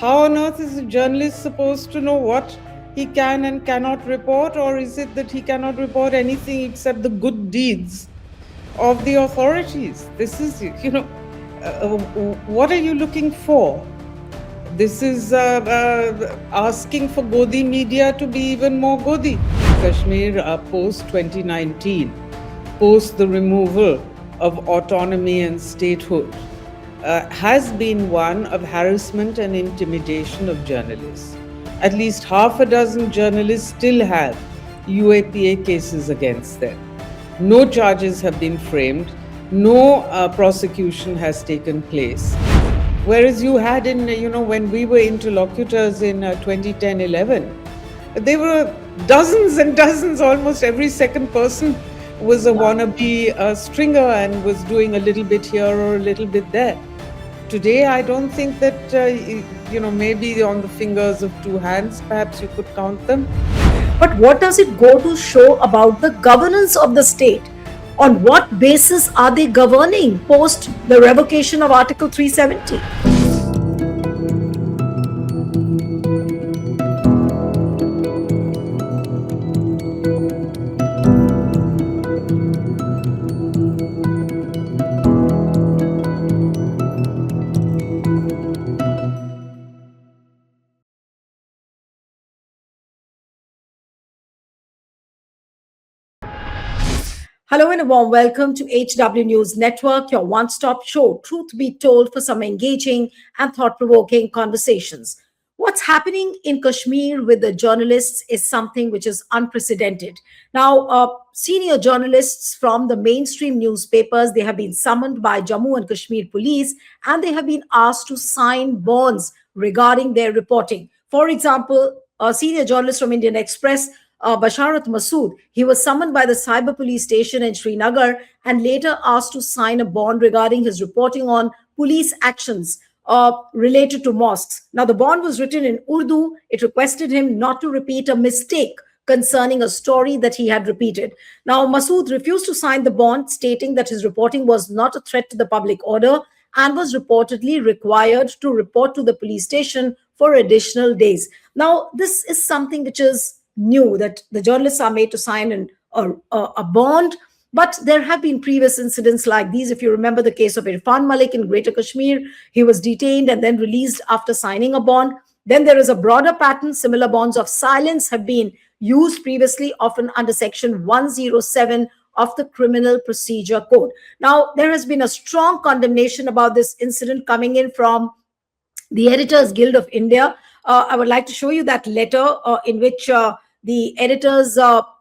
How on earth is a journalist supposed to know what he can and cannot report, or is it that he cannot report anything except the good deeds of the authorities? This is, what are you looking for? This is asking for Godi media to be even more Godi. Kashmir post 2019, post the removal of autonomy and statehood, has been one of harassment and intimidation of journalists. At least half a dozen journalists still have UAPA cases against them. No charges have been framed, no prosecution has taken place. Whereas you had when we were interlocutors in 2010-11, there were dozens and dozens, almost every second person was a wannabe stringer and was doing a little bit here or a little bit there. Today, I don't think that, maybe on the fingers of two hands, perhaps you could count them. But what does it go to show about the governance of the state? On what basis are they governing post the revocation of Article 370? Hello and a warm welcome to HW News Network, your one-stop show, truth be told, for some engaging and thought-provoking conversations. What's happening in Kashmir with the journalists is something which is unprecedented. Now, senior journalists from the mainstream newspapers, they have been summoned by Jammu and Kashmir police, and they have been asked to sign bonds regarding their reporting. For example, a senior journalist from Indian Express, Basharat Masood, he was summoned by the cyber police station in Srinagar and later asked to sign a bond regarding his reporting on police actions related to mosques. Now, the bond was written in Urdu. It requested him not to repeat a mistake concerning a story that he had repeated. Now, Masood refused to sign the bond, stating that his reporting was not a threat to the public order and was reportedly required to report to the police station for additional days. Now, this is something which is new, that the journalists are made to sign a bond. But there have been previous incidents like these. If you remember the case of Irfan Malik in Greater Kashmir, he was detained and then released after signing a bond. Then there is a broader pattern. Similar bonds of silence have been used previously, often under Section 107 of the Criminal Procedure Code. Now, there has been a strong condemnation about this incident coming in from the Editors Guild of India. I would like to show you that letter in which the Editors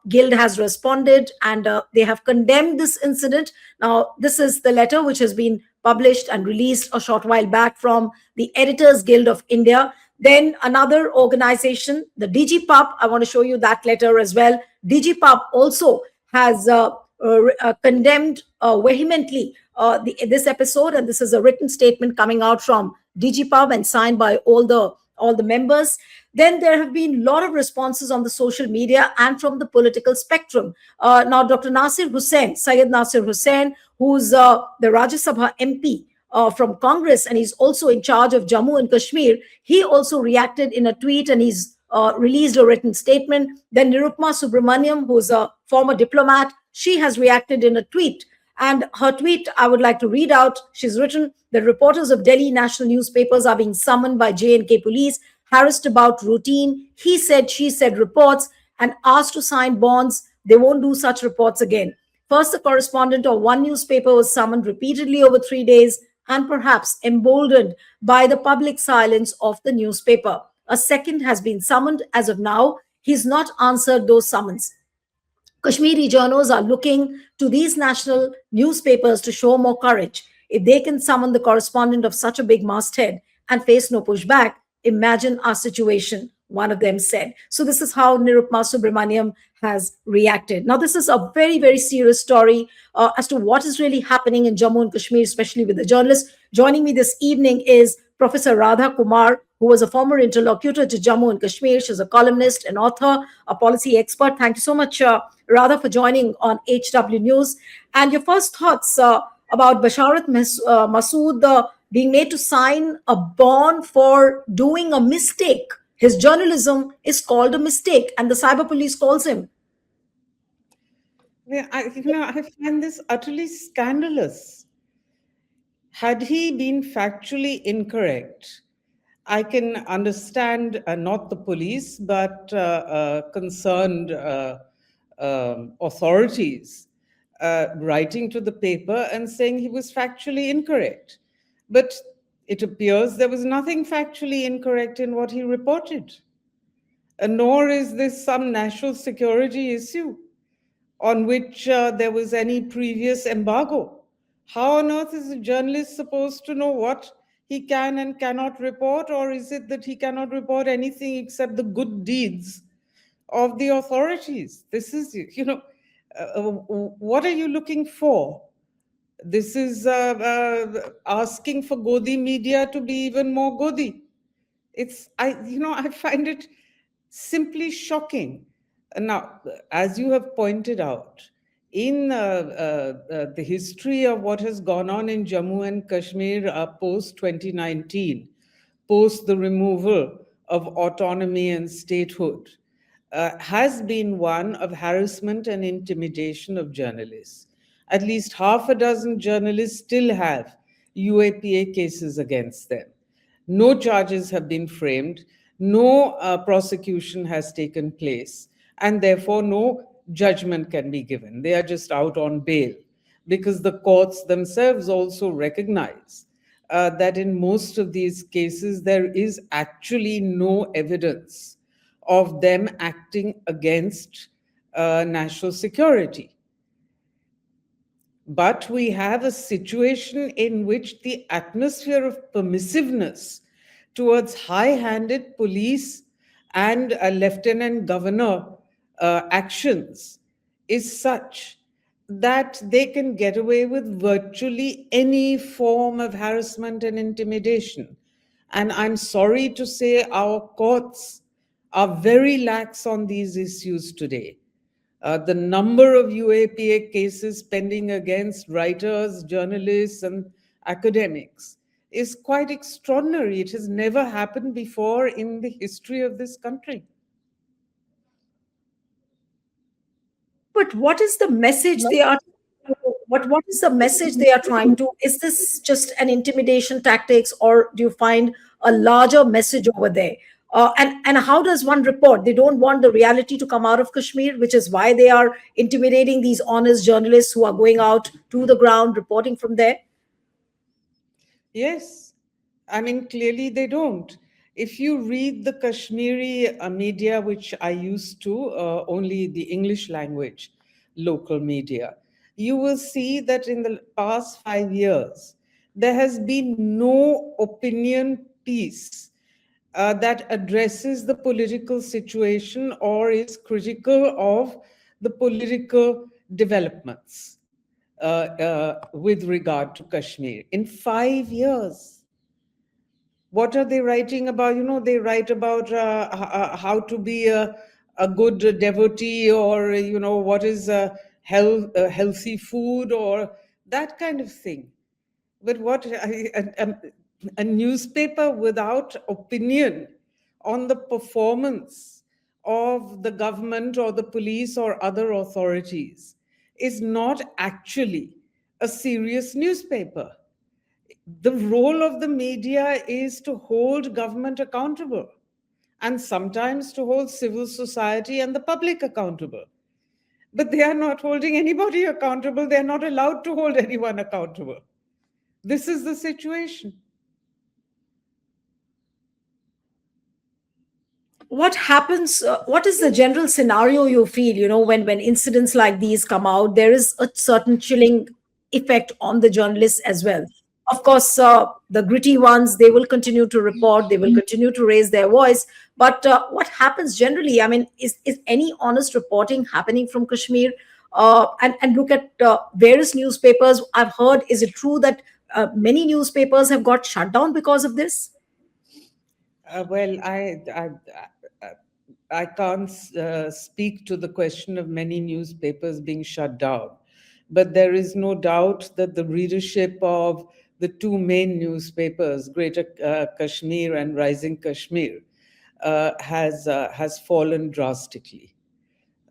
Guild has responded, and they have condemned this incident. Now, this is the letter which has been published and released a short while back from the Editors Guild of India. Then another organization, the DIGIPUB, I want to show you that letter as well. DIGIPUB also has condemned vehemently this episode, and this is a written statement coming out from DIGIPUB and signed by all the members. Then there have been a lot of responses on the social media and from the political spectrum. Now, Dr. Syed Nasir Hussain, who's the Rajya Sabha MP from Congress, and he's also in charge of Jammu and Kashmir, he also reacted in a tweet, and he's released a written statement. Then Nirupma Subramaniam, who's a former diplomat, she has reacted in a tweet. And her tweet, I would like to read out. She's written, the reporters of Delhi national newspapers are being summoned by J&K police, harassed about routine, he said, she said reports, and asked to sign bonds. They won't do such reports again. First, the correspondent of one newspaper was summoned repeatedly over 3 days and perhaps emboldened by the public silence of the newspaper. A second has been summoned as of now. He's not answered those summons. Kashmiri journals are looking to these national newspapers to show more courage. If they can summon the correspondent of such a big masthead and face no pushback, imagine our situation, one of them said. So this is how Nirupma Subramaniam has reacted. Now, this is a very, very serious story as to what is really happening in Jammu and Kashmir, especially with the journalists. Joining me this evening is Professor Radha Kumar, who was a former interlocutor to Jammu and Kashmir. She's a columnist, an author, a policy expert. Thank you so much, Radha, for joining on HW News. And your first thoughts about Basharat Masood, being made to sign a bond for doing a mistake. His journalism is called a mistake, and the cyber police calls him. Yeah, I find this utterly scandalous. Had he been factually incorrect, I can understand not the police, but concerned authorities writing to the paper and saying he was factually incorrect. But it appears there was nothing factually incorrect in what he reported, nor is this some national security issue on which there was any previous embargo. How on earth is a journalist supposed to know what he can and cannot report, or is it that he cannot report anything except the good deeds of the authorities? This is, what are you looking for? This is asking for Godi media to be even more Godi. I find it simply shocking. Now, as you have pointed out, in the history of what has gone on in Jammu and Kashmir post 2019, post the removal of autonomy and statehood, has been one of harassment and intimidation of journalists. At least half a dozen journalists still have UAPA cases against them. No charges have been framed, no prosecution has taken place, and therefore no judgment can be given. They are just out on bail because the courts themselves also recognize that in most of these cases there is actually no evidence of them acting against national security. But we have a situation in which the atmosphere of permissiveness towards high handed police and lieutenant governor actions is such that they can get away with virtually any form of harassment and intimidation. And I'm sorry to say, our courts are very lax on these issues today. The number of UAPA cases pending against writers, journalists, and academics is quite extraordinary. It has never happened before in the history of this country. But what is the message they are? What is the message they are trying to? Is this just an intimidation tactics, or do you find a larger message over there? And how does one report? They don't want the reality to come out of Kashmir, which is why they are intimidating these honest journalists who are going out to the ground reporting from there. Yes, I mean, clearly they don't. If you read the Kashmiri media, which I used to, only the English language local media, you will see that in the past 5 years, there has been no opinion piece that addresses the political situation or is critical of the political developments with regard to Kashmir. In 5 years, what are they writing about? They write about how to be a good devotee, or what is healthy food, or that kind of thing. But a newspaper without opinion on the performance of the government or the police or other authorities is not actually a serious newspaper. The role of the media is to hold government accountable, and sometimes to hold civil society and the public accountable. But they are not holding anybody accountable. They are not allowed to hold anyone accountable. This is the situation. What happens, what is the general scenario you feel, when incidents like these come out? There is a certain chilling effect on the journalists as well. Of course, the gritty ones, they will continue to report, they will continue to raise their voice. But what happens generally, I mean, is any honest reporting happening from Kashmir? And look at various newspapers. I've heard, is it true that many newspapers have got shut down because of this? Well, I can't speak to the question of many newspapers being shut down, but there is no doubt that the readership of the two main newspapers, Greater Kashmir and Rising Kashmir, has fallen drastically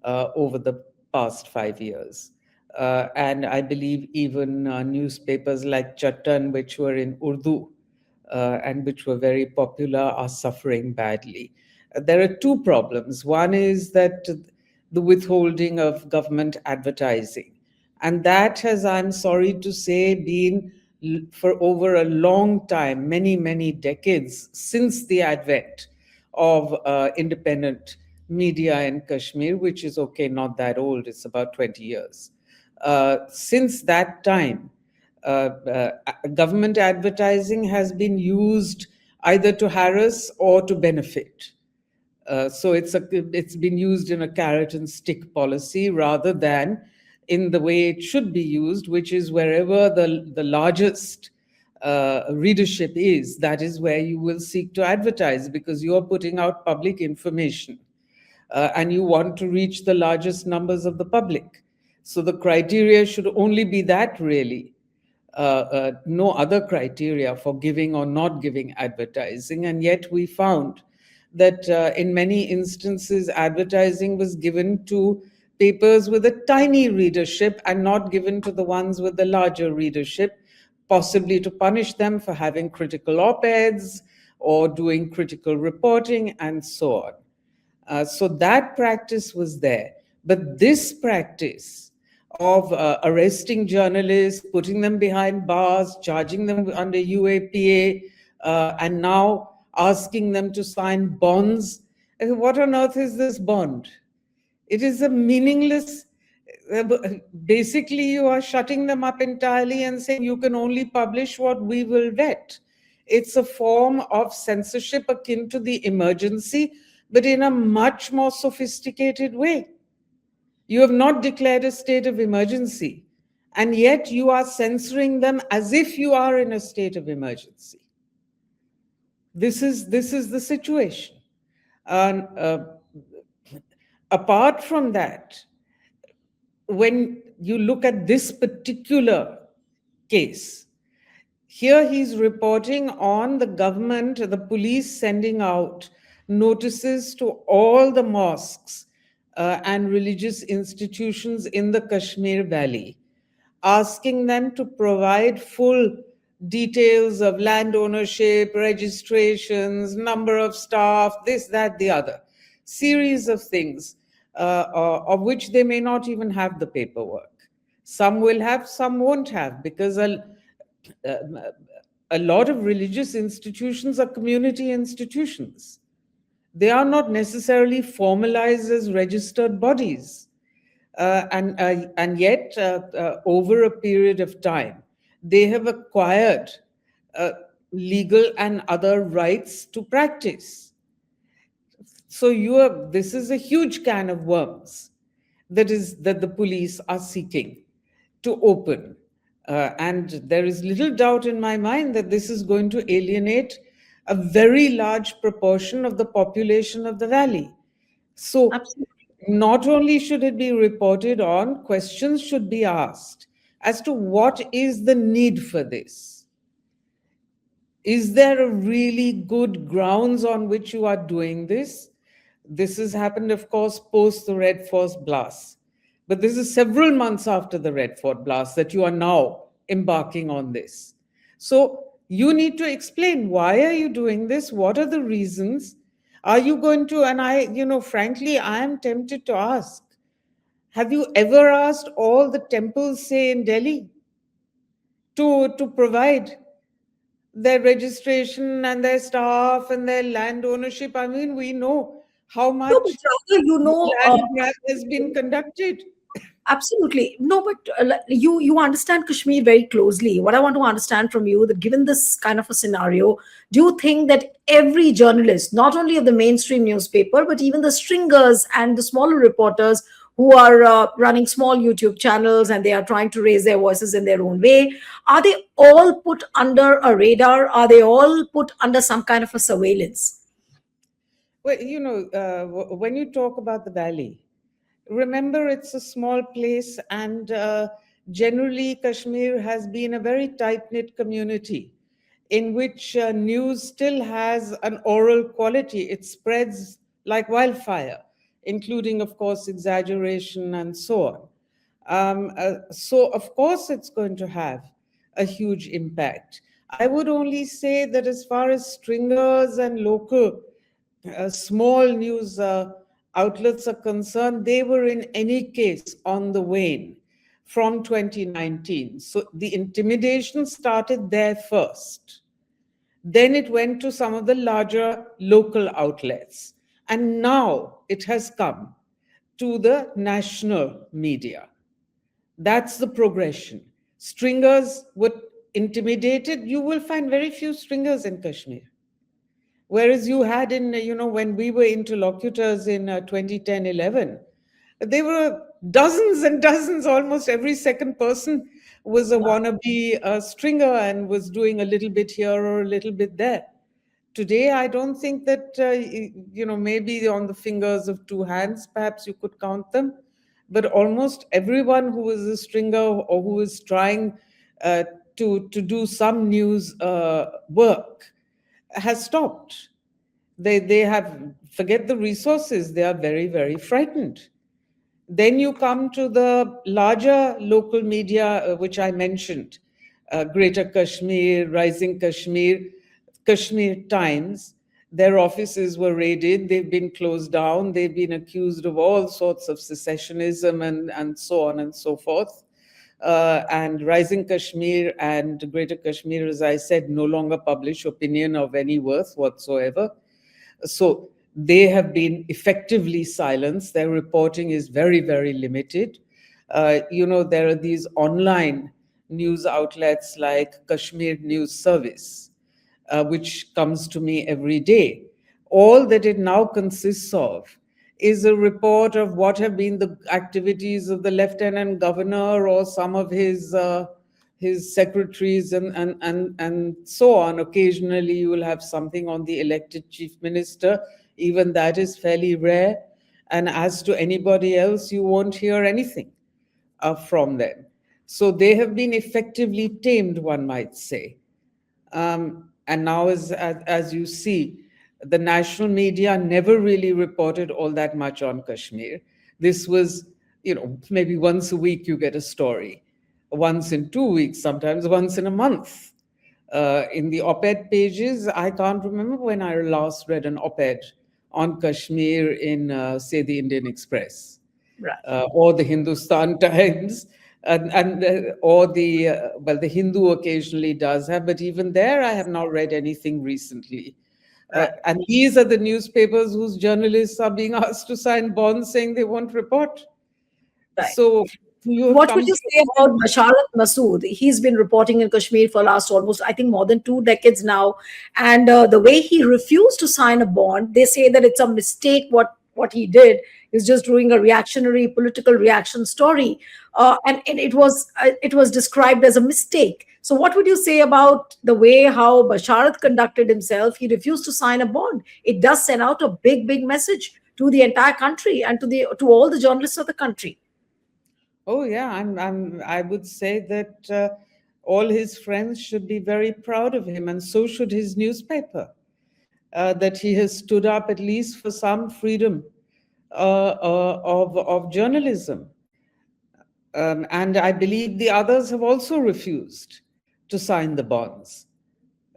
over the past 5 years. And I believe even newspapers like Chattan, which were in Urdu and which were very popular, are suffering badly. There are two problems. One is that the withholding of government advertising. And that has, I'm sorry to say, been for over a long time, many, many decades since the advent of independent media in Kashmir, which is okay, not that old, it's about 20 years. Since that time, government advertising has been used either to harass or to benefit. So it's been used in a carrot and stick policy rather than in the way it should be used, which is wherever the largest readership is, that is where you will seek to advertise, because you are putting out public information and you want to reach the largest numbers of the public. So the criteria should only be that, really. No other criteria for giving or not giving advertising. And yet we found that in many instances, advertising was given to papers with a tiny readership and not given to the ones with the larger readership, possibly to punish them for having critical op-eds or doing critical reporting and so on. So that practice was there. But this practice of arresting journalists, putting them behind bars, charging them under UAPA, and now asking them to sign bonds. What on earth is this bond? It is a meaningless, basically you are shutting them up entirely and saying you can only publish what we will vet. It's a form of censorship akin to the emergency, but in a much more sophisticated way. You have not declared a state of emergency, and yet you are censoring them as if you are in a state of emergency. This is the situation. And apart from that, when you look at this particular case, here he's reporting on the government, the police sending out notices to all the mosques and religious institutions in the Kashmir Valley, asking them to provide full details of land ownership, registrations, number of staff, this, that, the other. Series of things of which they may not even have the paperwork. Some will have, some won't have, because a lot of religious institutions are community institutions. They are not necessarily formalized as registered bodies. And yet, over a period of time, they have acquired legal and other rights to practice. So this is a huge can of worms that the police are seeking to open. And there is little doubt in my mind that this is going to alienate a very large proportion of the population of the valley. So Absolutely. not only should it be reported on, questions should be asked as to what is the need for this. Is there a really good grounds on which you are doing this? This has happened, of course, post the Red Fort blast. But this is several months after the Red Fort blast that you are now embarking on this. So you need to explain, why are you doing this? What are the reasons? Are you going to, and frankly, I am tempted to ask, have you ever asked all the temples, say in Delhi, to provide their registration and their staff and their land ownership? I mean, we know how No, but much rather, land grab has been conducted. absolutely. No, but you understand Kashmir very closely. What I want to understand from you, that given this kind of a scenario, do you think that every journalist, not only of the mainstream newspaper, but even the stringers and the smaller reporters who are running small YouTube channels and they are trying to raise their voices in their own way, are they all put under a radar? Are they all put under some kind of a surveillance? Well, when you talk about the valley, remember it's a small place, and generally Kashmir has been a very tight-knit community in which news still has an oral quality. It spreads like wildfire, including, of course, exaggeration and so on. So, of course, it's going to have a huge impact. I would only say that as far as stringers and local small news outlets are concerned, they were in any case on the wane from 2019. So the intimidation started there first. Then it went to some of the larger local outlets. And now it has come to the national media. That's the progression. Stringers were intimidated. You will find very few stringers in Kashmir. Whereas you had in, when we were interlocutors in 2010-11, there were dozens and dozens, almost every second person was a wannabe stringer and was doing a little bit here or a little bit there. Today, I don't think that, maybe on the fingers of two hands, perhaps you could count them, but almost everyone who is a stringer or who is trying uh, to do some news work has stopped. They have, forget the resources, they are very, very frightened. Then you come to the larger local media, which I mentioned, Greater Kashmir, Rising Kashmir, Kashmir Times. Their offices were raided, they've been closed down, they've been accused of all sorts of secessionism and so on and so forth. And Rising Kashmir and Greater Kashmir, as I said, no longer publish opinion of any worth whatsoever. So they have been effectively silenced. Their reporting is very, very limited. There are these online news outlets like Kashmir News Service, which comes to me every day. All that it now consists of is a report of what have been the activities of the lieutenant governor or some of his secretaries and so on. Occasionally, you will have something on the elected chief minister. Even that is fairly rare. And as to anybody else, you won't hear anything from them. So they have been effectively tamed, one might say. And now, as you see, the national media never really reported all that much on Kashmir. This was, maybe once a week you get a story, once in 2 weeks, sometimes once in a month. In the op-ed pages, I can't remember when I last read an op-ed on Kashmir in, say, the Indian Express, Right. or the Hindustan Times, or the Hindu occasionally does have, but even there I have not read anything recently. Right. And these are the newspapers whose journalists are being asked to sign bonds saying they won't report. Right. So you have What would come you to say about Basharat Masood? He's been reporting in Kashmir for last almost, I think, more than 2 decades now. And the way he refused to sign a bond, they say that it's a mistake. What he did is just doing a reactionary political reaction story, and it was described as a mistake. So, what would you say about the way how Basharat conducted himself? He refused to sign a bond. It does send out a big message to the entire country and to all the journalists of the country. Oh yeah, I would say that all his friends should be very proud of him, and so should his newspaper, that he has stood up at least for some freedom of journalism. And I believe the others have also refused to sign the bonds.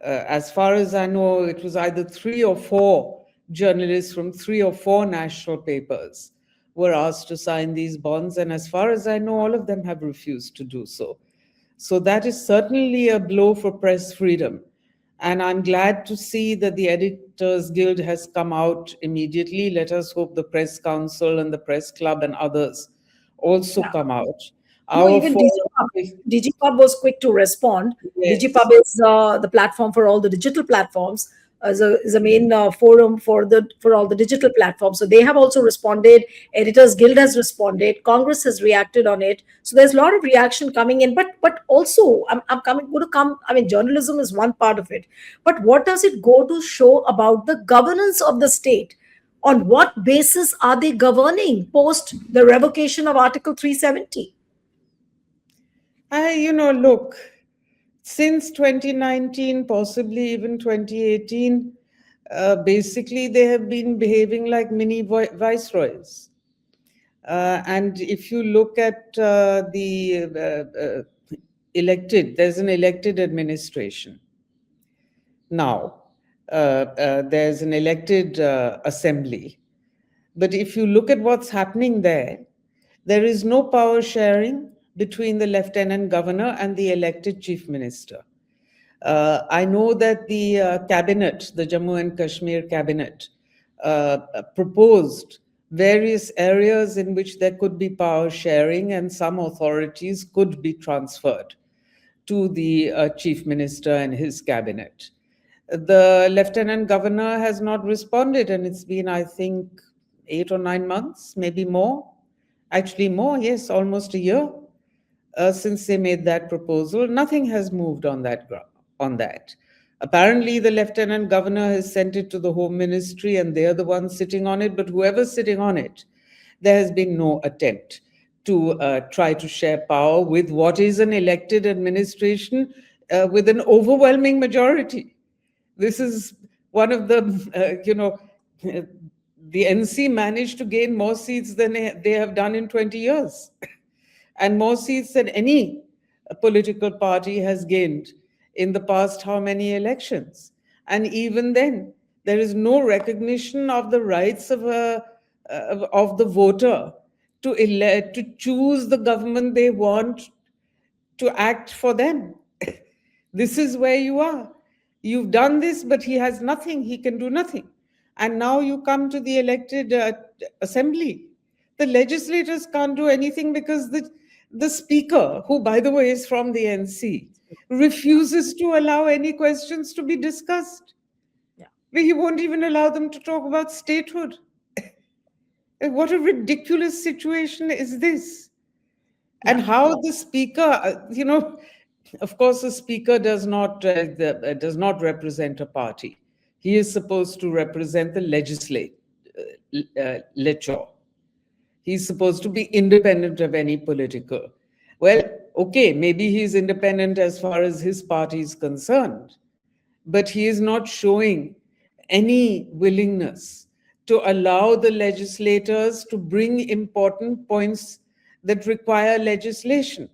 As far as I know, it was either 3 or 4 journalists from 3 or 4 national papers were asked to sign these bonds. And as far as I know, all of them have refused to do so. So that is certainly a blow for press freedom. And I'm glad to see that the Editors Guild has come out immediately. Let us hope the Press Council and the Press Club and others also Yeah. come out. No, Our even forum, DigiPub was quick to respond. yes, DigiPub is the platform for all the digital platforms, is a main forum for all the digital platforms. So they have also responded. Editors Guild has responded. Congress has reacted on it. So there's a lot of reaction coming in. But also, I'm coming going to come. I mean, journalism is one part of it. But what does it go to show about the governance of the state? On what basis are they governing post the revocation of Article 370? Look, since 2019, possibly even 2018, basically they have been behaving like mini viceroys. And if you look at the elected, there's an elected administration. Now, there's an elected assembly. But if you look at what's happening there, there is no power sharing between the lieutenant governor and the elected chief minister. I know that the cabinet, the Jammu and Kashmir cabinet, proposed various areas in which there could be power sharing and some authorities could be transferred to the chief minister and his cabinet. The lieutenant governor has not responded, and it's been, I think, 8 or 9 months, maybe more. Actually, more, yes, almost a year since they made that proposal. Nothing has moved on that. Apparently, the lieutenant governor has sent it to the Home Ministry, and they're the ones sitting on it. But whoever's sitting on it, there has been no attempt to try to share power with what is an elected administration with an overwhelming majority. This is one of the NC managed to gain more seats than they have done in 20 years, and more seats than any political party has gained in the past how many elections. And even then, there is no recognition of the rights of the voter to choose the government they want to act for them. This is where you are. You've done this, but he has nothing. He can do nothing. And now you come to the elected assembly. The legislators can't do anything because the speaker, who, by the way, is from the NC, refuses to allow any questions to be discussed. Yeah. He won't even allow them to talk about statehood. What a ridiculous situation is this? And Yeah. how the speaker, of course, the speaker does not represent a party. He is supposed to represent the legislature. He's supposed to be independent of any political. Well, okay, maybe he's independent as far as his party is concerned, but he is not showing any willingness to allow the legislators to bring important points that require legislation.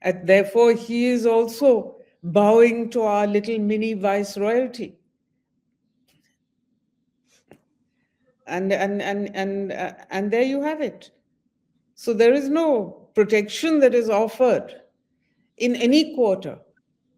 And therefore, he is also bowing to our little mini viceroyalty. And there you have it. So there is no protection that is offered in any quarter.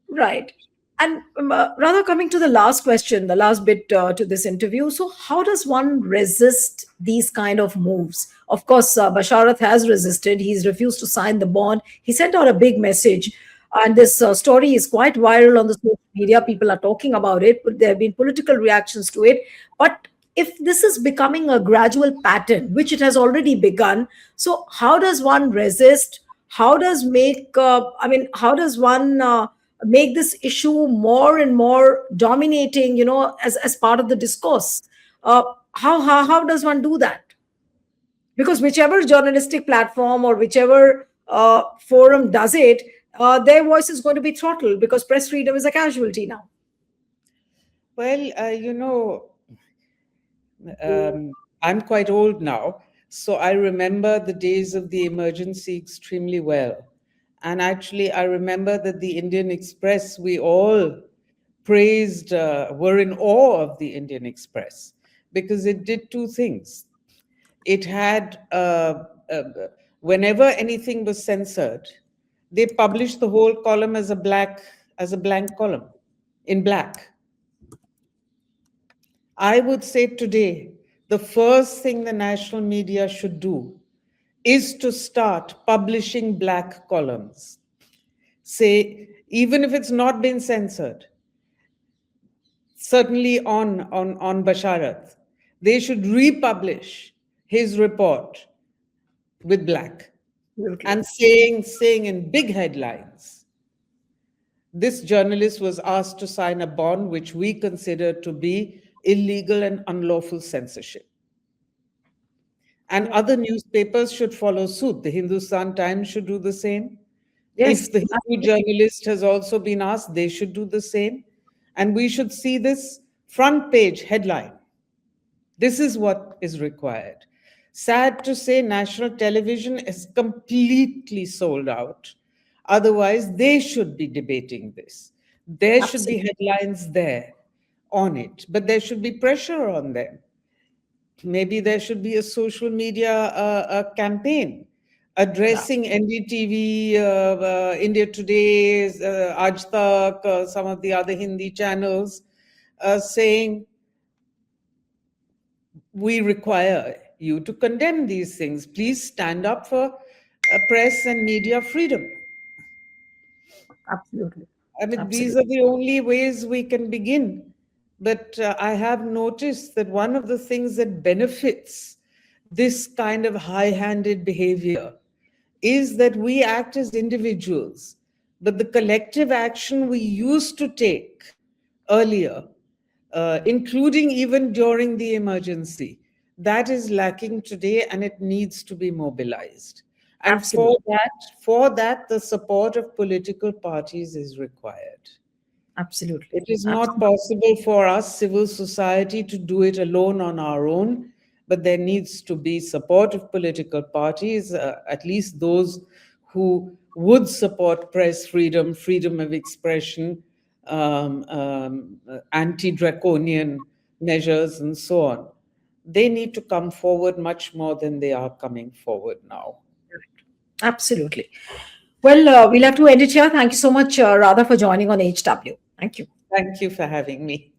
Right. And rather coming to the last question, the last bit to this interview. So, how does one resist these kind of moves? Of course, Basharat has resisted. He's refused to sign the bond. He sent out a big message. And this story is quite viral on the social media. People are talking about it, but there have been political reactions to it. But if this is becoming a gradual pattern, which it has already begun, so how does one resist? How does how does one make this issue more and more dominating, as part of the discourse? How does one do that? Because whichever journalistic platform or whichever forum does it, their voice is going to be throttled because press freedom is a casualty now. Well, I'm quite old now, so I remember the days of the emergency extremely well. And actually, I remember that the Indian Express, we all praised, were in awe of the Indian Express because it did two things. It had, whenever anything was censored, they published the whole column as a blank column in black. I would say today, the first thing the national media should do is to start publishing black columns. Say, even if it's not been censored, certainly on Basharat, they should republish his report with black and saying in big headlines, this journalist was asked to sign a bond which we consider to be illegal and unlawful censorship. And other newspapers should follow suit. The Hindustan Times should do the same. Yes, If the Hindu journalist has also been asked, they should do the same. And we should see this front page headline. This is what is required. Sad to say, national television is completely sold out. Otherwise, they should be debating this. There should be absolutely. headlines there on it, but there should be pressure on them. Maybe there should be a social media campaign Yeah, addressing NDTV, India Today, Aaj Tak, some of the other Hindi channels, saying, we require you to condemn these things. Please stand up for press and media freedom. absolutely. I mean, these Absolutely. are the only ways we can begin. But I have noticed that one of the things that benefits this kind of high handed behavior is that we act as individuals, but the collective action we used to take earlier, including even during the emergency, that is lacking today and it needs to be mobilized. And Absolutely. for that, the support of political parties is required. Absolutely. It is not Absolutely. possible for us, civil society, to do it alone on our own, but there needs to be support of political parties, at least those who would support press freedom, freedom of expression, anti draconian measures, and so on. They need to come forward much more than they are coming forward now. Absolutely. Well, we'll have to end it here. Thank you so much, Radha, for joining on HW. Thank you. Thank you for having me.